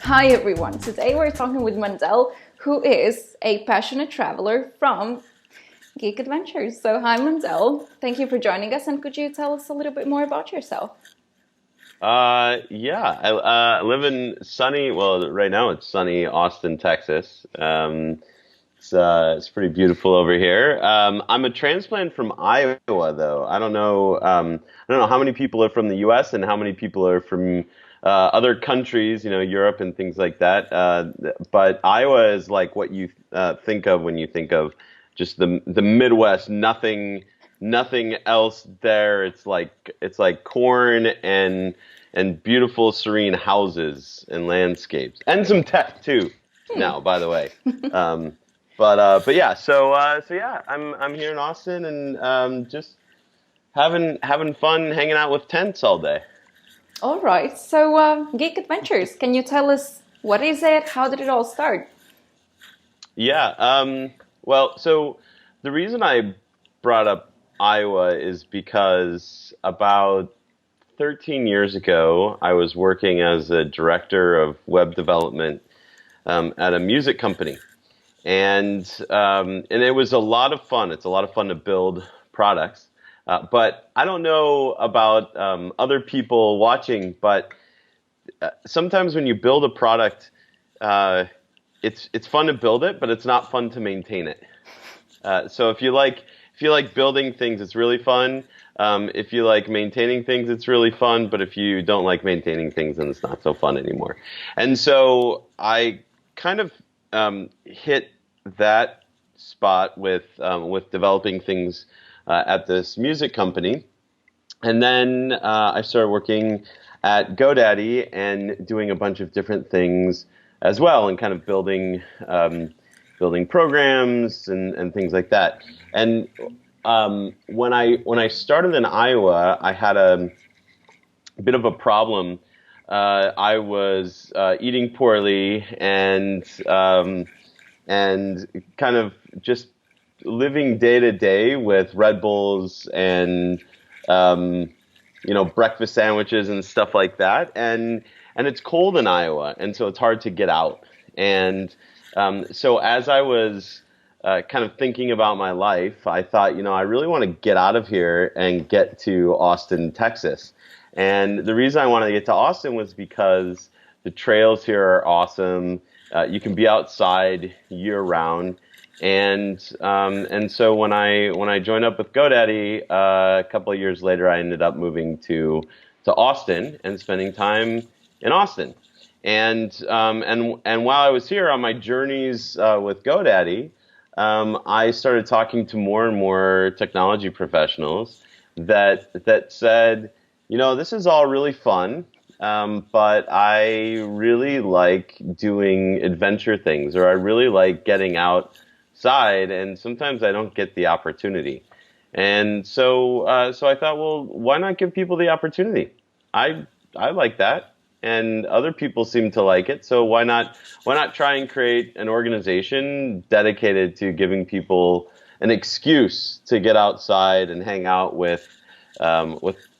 Hi everyone, today we're talking with Mendel, who is a passionate traveler from Geek Adventures. So hi Mendel, thank you for joining us, and could you tell us a little bit more about yourself? I live in right now it's sunny Austin, Texas. It's pretty beautiful over here. I'm a transplant from Iowa, though. I don't know how many people are from the U.S. and how many people are from other countries, Europe and things like that. But Iowa is like what you think of when you think of just the Midwest. Nothing else there. It's like corn and beautiful, serene houses and landscapes, and some tech too. Now, by the way. But yeah, so yeah, I'm here in Austin and just having fun hanging out with tents all day. All right, so Geek Adventures, can you tell us what is it? How did it all start? Yeah, well, so the reason I brought up Iowa is because about 13 years ago, I was working as a director of web development at a music company. And it was a lot of fun. It's a lot of fun to build products. But I don't know about other people watching, but sometimes when you build a product, it's fun to build it, but it's not fun to maintain it. So if you like building things, it's really fun. If you like maintaining things, it's really fun. But if you don't like maintaining things, then it's not so fun anymore. And so I kind of hit that spot with developing things at this music company, and then I started working at GoDaddy and doing a bunch of different things as well, and kind of building programs and things like that. And when I started in Iowa, I had a bit of a problem. I was eating poorly and kind of just living day to day with Red Bulls and breakfast sandwiches and stuff like that. And it's cold in Iowa, and so it's hard to get out. And so as I was kind of thinking about my life, I thought, I really want to get out of here and get to Austin, Texas. And the reason I wanted to get to Austin was because the trails here are awesome. You can be outside year round, and so when I joined up with GoDaddy a couple of years later, I ended up moving to Austin and spending time in Austin. And while I was here on my journeys with GoDaddy, I started talking to more and more technology professionals that said, this is all really fun. But I really like doing adventure things, or I really like getting outside, and sometimes I don't get the opportunity. And so I thought, well, why not give people the opportunity? I like that, and other people seem to like it. So why not try and create an organization dedicated to giving people an excuse to get outside and hang out with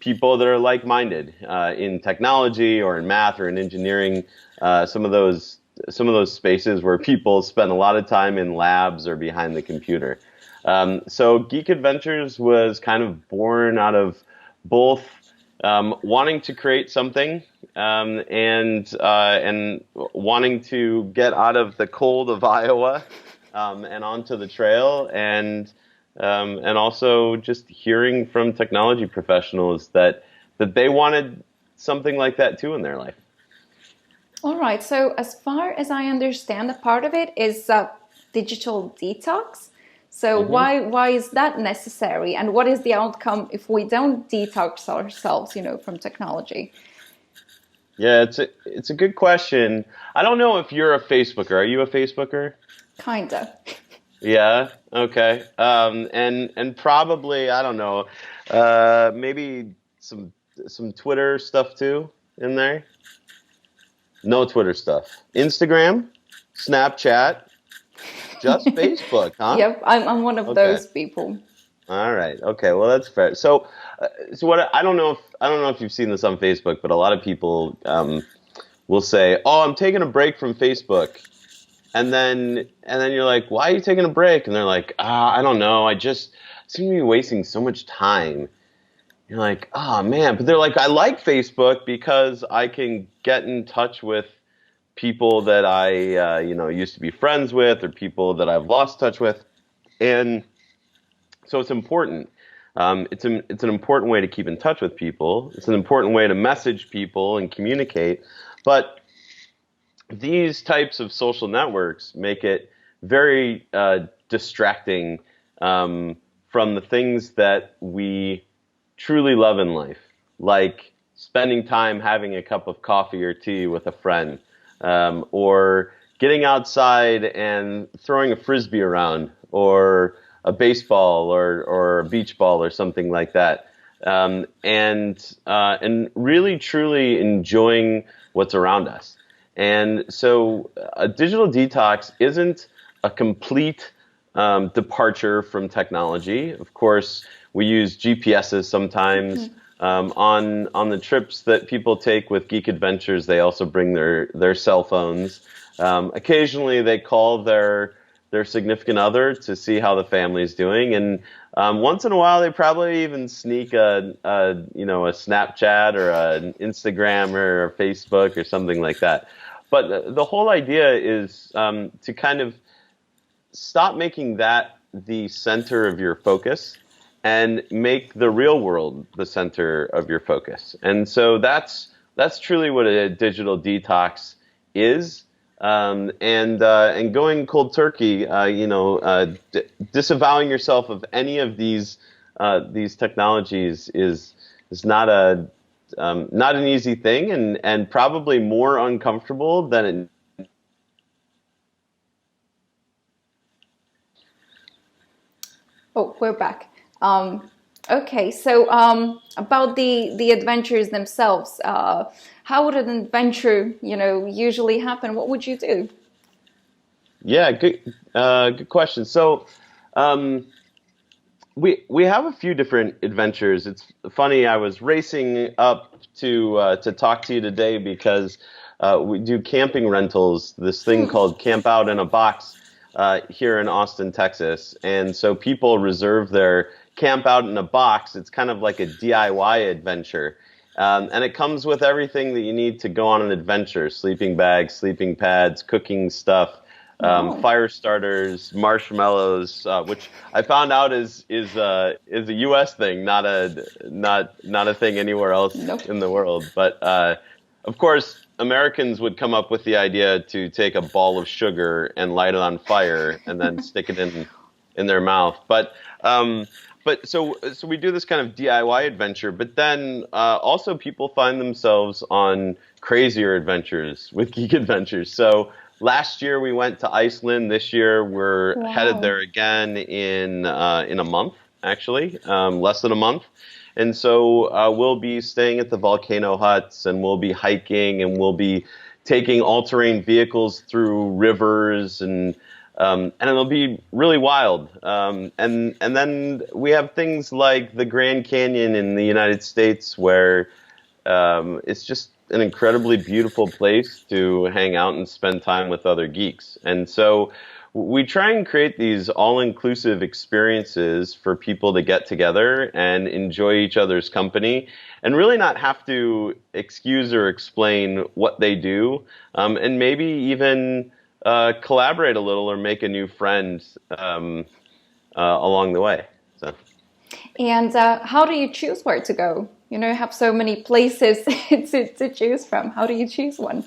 people that are like-minded in technology or in math or in engineering, some of those spaces where people spend a lot of time in labs or behind the computer. So Geek Adventures was kind of born out of both wanting to create something and wanting to get out of the cold of Iowa and onto the trail, and also just hearing from technology professionals that they wanted something like that too in their life. All right, so as far as I understand, a part of it is digital detox. So why is that necessary, and what is the outcome if we don't detox ourselves, from technology? Yeah, it's a good question. I don't know if you're a Facebooker. Are you a Facebooker? Kinda. Yeah. Okay. And probably, I don't know, maybe some Twitter stuff too in there. No Twitter stuff. Instagram, Snapchat, just Facebook, huh? Yep, I'm one of Okay. those people. All right. Okay. Well, that's fair. So what I don't know if you've seen this on Facebook, but a lot of people will say, "Oh, I'm taking a break from Facebook." And then you're like, "Why are you taking a break?" And they're like, "I don't know. I just seem to be wasting so much time." You're like, "Oh man," but they're like, "I like Facebook because I can get in touch with people that I used to be friends with, or people that I've lost touch with." And so it's important. It's an important way to keep in touch with people. It's an important way to message people and communicate. But these types of social networks make it very distracting from the things that we truly love in life, like spending time having a cup of coffee or tea with a friend, or getting outside and throwing a frisbee around, or a baseball, or a beach ball, or something like that, and really truly enjoying what's around us. And so a digital detox isn't a complete departure from technology. Of course, we use GPSs sometimes. On the trips that people take with Geek Adventures, they also bring their cell phones. Occasionally, they call their significant other to see how the family's doing, and once in a while, they probably even sneak a Snapchat or an Instagram or a Facebook or something like that. But the whole idea is to kind of stop making that the center of your focus and make the real world the center of your focus. And so that's truly what a digital detox is. And going cold turkey, disavowing yourself of any of these technologies is not an easy thing, and probably more uncomfortable than it. Oh, we're back. Okay, so about the adventures themselves, how would an adventure, usually happen? What would you do? Yeah, good question. So, we have a few different adventures. It's funny. I was racing up to talk to you today because we do camping rentals. This thing called Camp Out in a Box here in Austin, Texas, and so people reserve their camp out in a box. It's kind of like a DIY adventure. And it comes with everything that you need to go on an adventure: sleeping bags, sleeping pads, cooking stuff, Wow. fire starters, marshmallows, which I found out is a U.S. thing, not a thing anywhere else Nope. in the world. But of course, Americans would come up with the idea to take a ball of sugar and light it on fire and then stick it in their mouth. But we do this kind of DIY adventure, but then also people find themselves on crazier adventures with Geek Adventures. So last year we went to Iceland. This year we're headed Wow. there again in a month, actually, less than a month. And so we'll be staying at the volcano huts, and we'll be hiking, and we'll be taking all-terrain vehicles through rivers, and it'll be really wild. And then we have things like the Grand Canyon in the United States, where it's just an incredibly beautiful place to hang out and spend time with other geeks. And so we try and create these all-inclusive experiences for people to get together and enjoy each other's company, and really not have to excuse or explain what they do, and maybe even collaborate a little or make a new friend along the way. So. And how do you choose where to go? You have so many places to choose from. How do you choose one?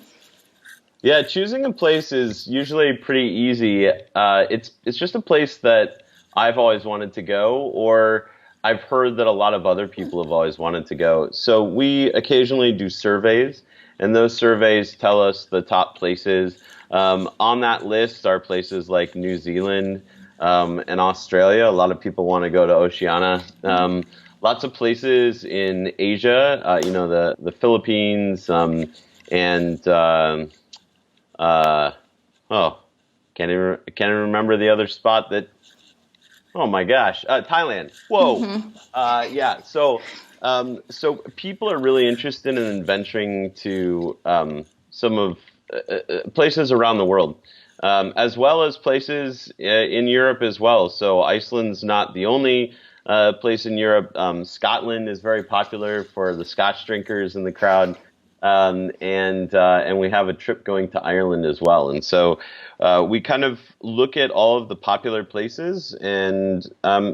Yeah, choosing a place is usually pretty easy. It's just a place that I've always wanted to go, or I've heard that a lot of other people have always wanted to go. So we occasionally do surveys, and those surveys tell us the top places. On that list are places like New Zealand and Australia. A lot of people want to go to Oceania. Lots of places in Asia, the Philippines, and uh, oh, can't even remember the other spot that. Oh my gosh, Thailand. Whoa, yeah. So people are really interested in adventuring to some of places around the world, as well as places in Europe as well. So Iceland's not the only place in Europe. Scotland is very popular for the Scotch drinkers in the crowd. And we have a trip going to Ireland as well. And so we kind of look at all of the popular places and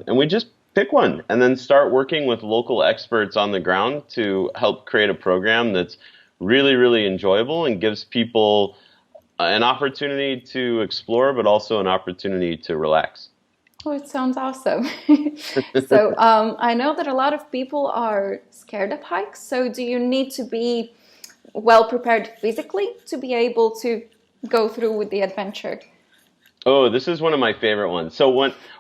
we just pick one and then start working with local experts on the ground to help create a program that's really, really enjoyable and gives people an opportunity to explore, but also an opportunity to relax. Oh, it sounds awesome. So I know that a lot of people are scared of hikes. So do you need to be well prepared physically to be able to go through with the adventure? Oh, this is one of my favorite ones. So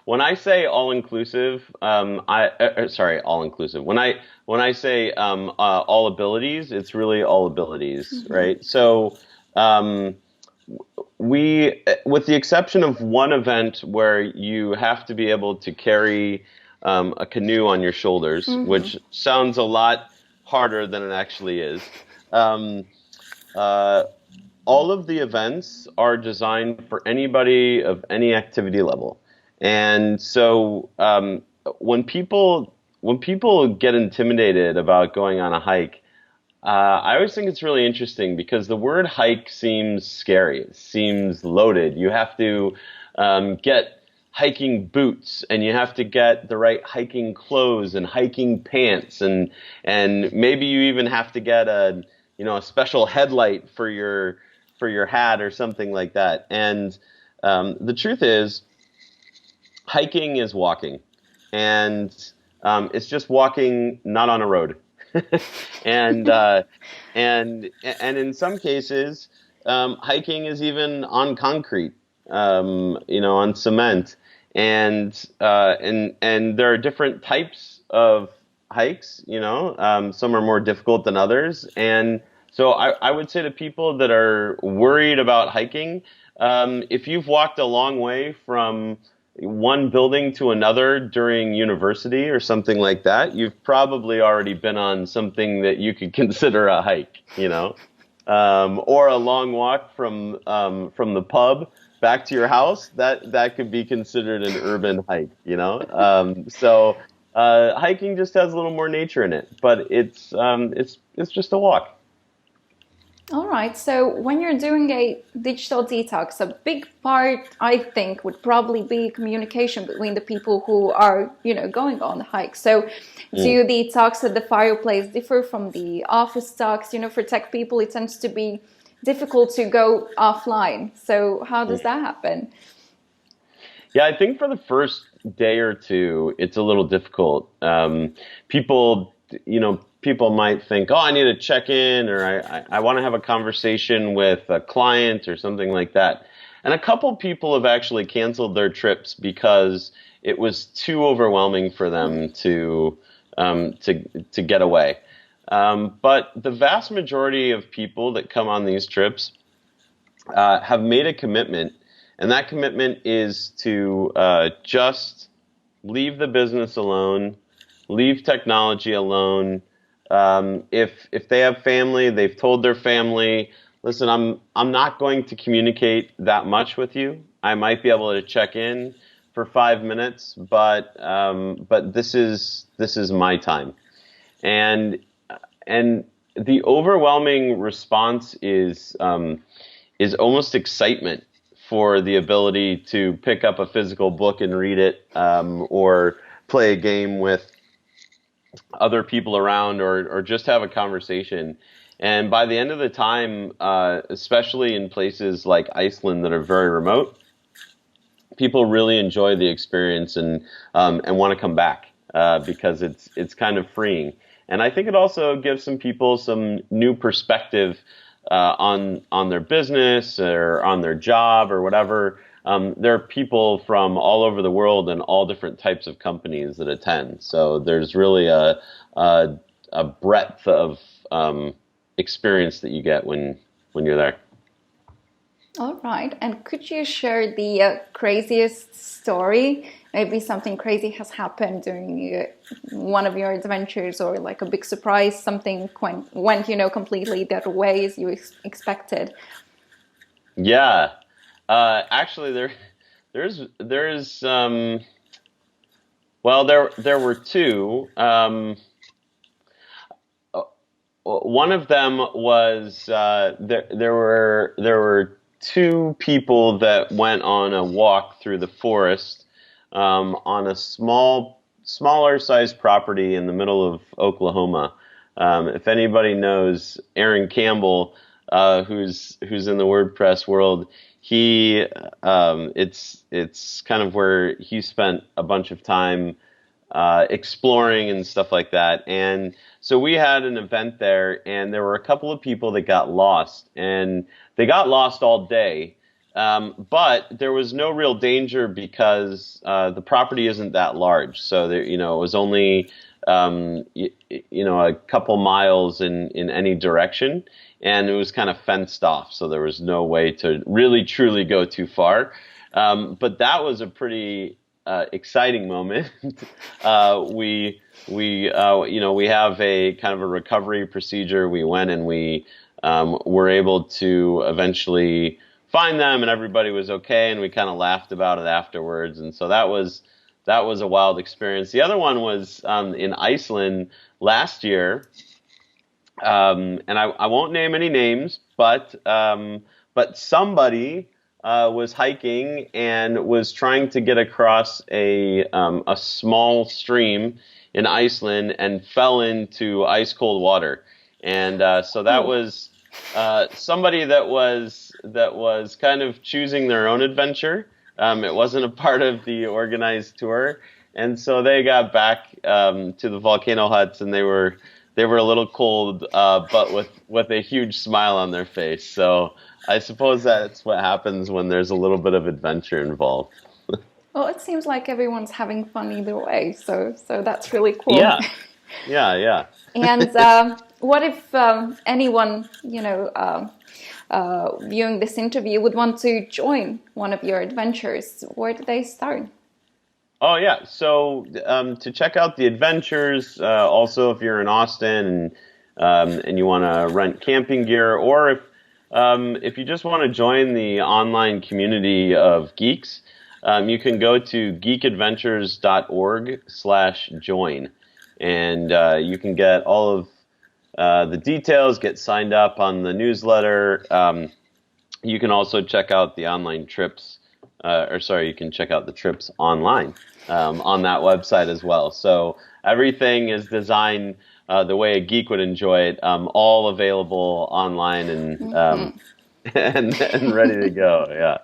when I say all inclusive, all inclusive. When I say all abilities, it's really all abilities, right? So we, with the exception of one event where you have to be able to carry a canoe on your shoulders, which sounds a lot harder than it actually is. All of the events are designed for anybody of any activity level. And so when people get intimidated about going on a hike, I always think it's really interesting because the word hike seems scary. It seems loaded. You have to get hiking boots and you have to get the right hiking clothes and hiking pants and maybe you even have to get a special headlight for your hat or something like that. And the truth is, hiking is walking, and it's just walking not on a road. and in some cases, hiking is even on concrete, on cement, and there are different types of hikes. Some are more difficult than others, and so I would say to people that are worried about hiking, if you've walked a long way from one building to another during university or something like that, you've probably already been on something that you could consider a hike, or a long walk from the pub back to your house. That could be considered an urban hike, So hiking just has a little more nature in it, but it's just a walk. All right. So when you're doing a digital detox, a big part, I think, would probably be communication between the people who are, going on the hike. So do the talks at the fireplace differ from the office talks? For tech people, it tends to be difficult to go offline. So how does that happen? Yeah, I think for the first day or two, it's a little difficult. People might think, oh, I need to check in, or I want to have a conversation with a client or something like that. And a couple people have actually canceled their trips because it was too overwhelming for them to get away. But the vast majority of people that come on these trips have made a commitment, and that commitment is to just leave the business alone, leave technology alone. If they have family, they've told their family, listen, I'm not going to communicate that much with you. I might be able to check in for 5 minutes, but this is my time. And the overwhelming response is almost excitement for the ability to pick up a physical book and read it, or play a game with other people around, or just have a conversation. And by the end of the time, especially in places like Iceland that are very remote, people really enjoy the experience and want to come back because it's kind of freeing. And I think it also gives some people some new perspective on their business or on their job or whatever. There are people from all over the world and all different types of companies that attend. So there's really a breadth of experience that you get when you're there. All right. And could you share the craziest story maybe something crazy has happened during one of your adventures, or like a big surprise, something went completely the other way as you expected. Yeah. Actually, there's well, there were two. One of them was there were two people that went on a walk through the forest on a smaller sized property in the middle of Oklahoma. If anybody knows Aaron Campbell, who's in the WordPress world, he it's kind of where he spent a bunch of time exploring and stuff like that. And so we had an event there, and there were a couple of people that got lost, and they got lost all day. But there was no real danger because the property isn't that large. So there, it was only a couple miles in any direction, and it was kind of fenced off. So there was no way to really truly go too far. But that was a pretty exciting moment. We have a kind of a recovery procedure. We went and we were able to eventually find them, and everybody was okay, and we kind of laughed about it afterwards. And so that was a wild experience. The other one was in Iceland last year, and I won't name any names, but somebody was hiking and was trying to get across a small stream in Iceland and fell into ice cold water. And so that was somebody that was kind of choosing their own adventure. It wasn't a part of the organized tour, and so they got back to the volcano huts, and they were a little cold, but with a huge smile on their face. So I suppose that's what happens when there's a little bit of adventure involved. Well, it seems like everyone's having fun either way, so that's really cool. Yeah. And what if anyone, viewing this interview would want to join one of your adventures? Where do they start? Oh, yeah. So to check out the adventures, also if you're in Austin and you want to rent camping gear, or if you just want to join the online community of geeks, you can go to geekadventures.org/join, and you can get all of the details, get signed up on the newsletter. You can also check out the online trips, you can check out the trips online on that website as well. So everything is designed the way a geek would enjoy it, all available online and and ready to go. Yeah.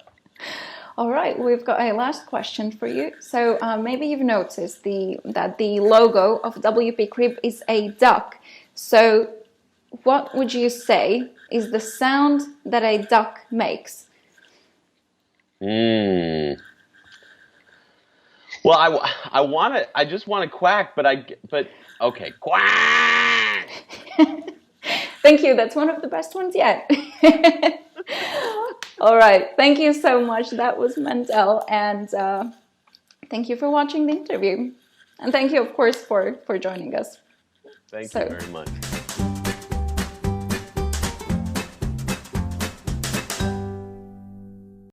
All right, we've got a last question for you. So maybe you've noticed that the logo of wpcrib is a duck. So what would you say is the sound that a duck makes? Well, I just want to quack, but okay, quack. Thank you. That's one of the best ones yet. All right. Thank you so much. That was Mendel, and thank you for watching the interview, and thank you, of course, for joining us. Thank you very much.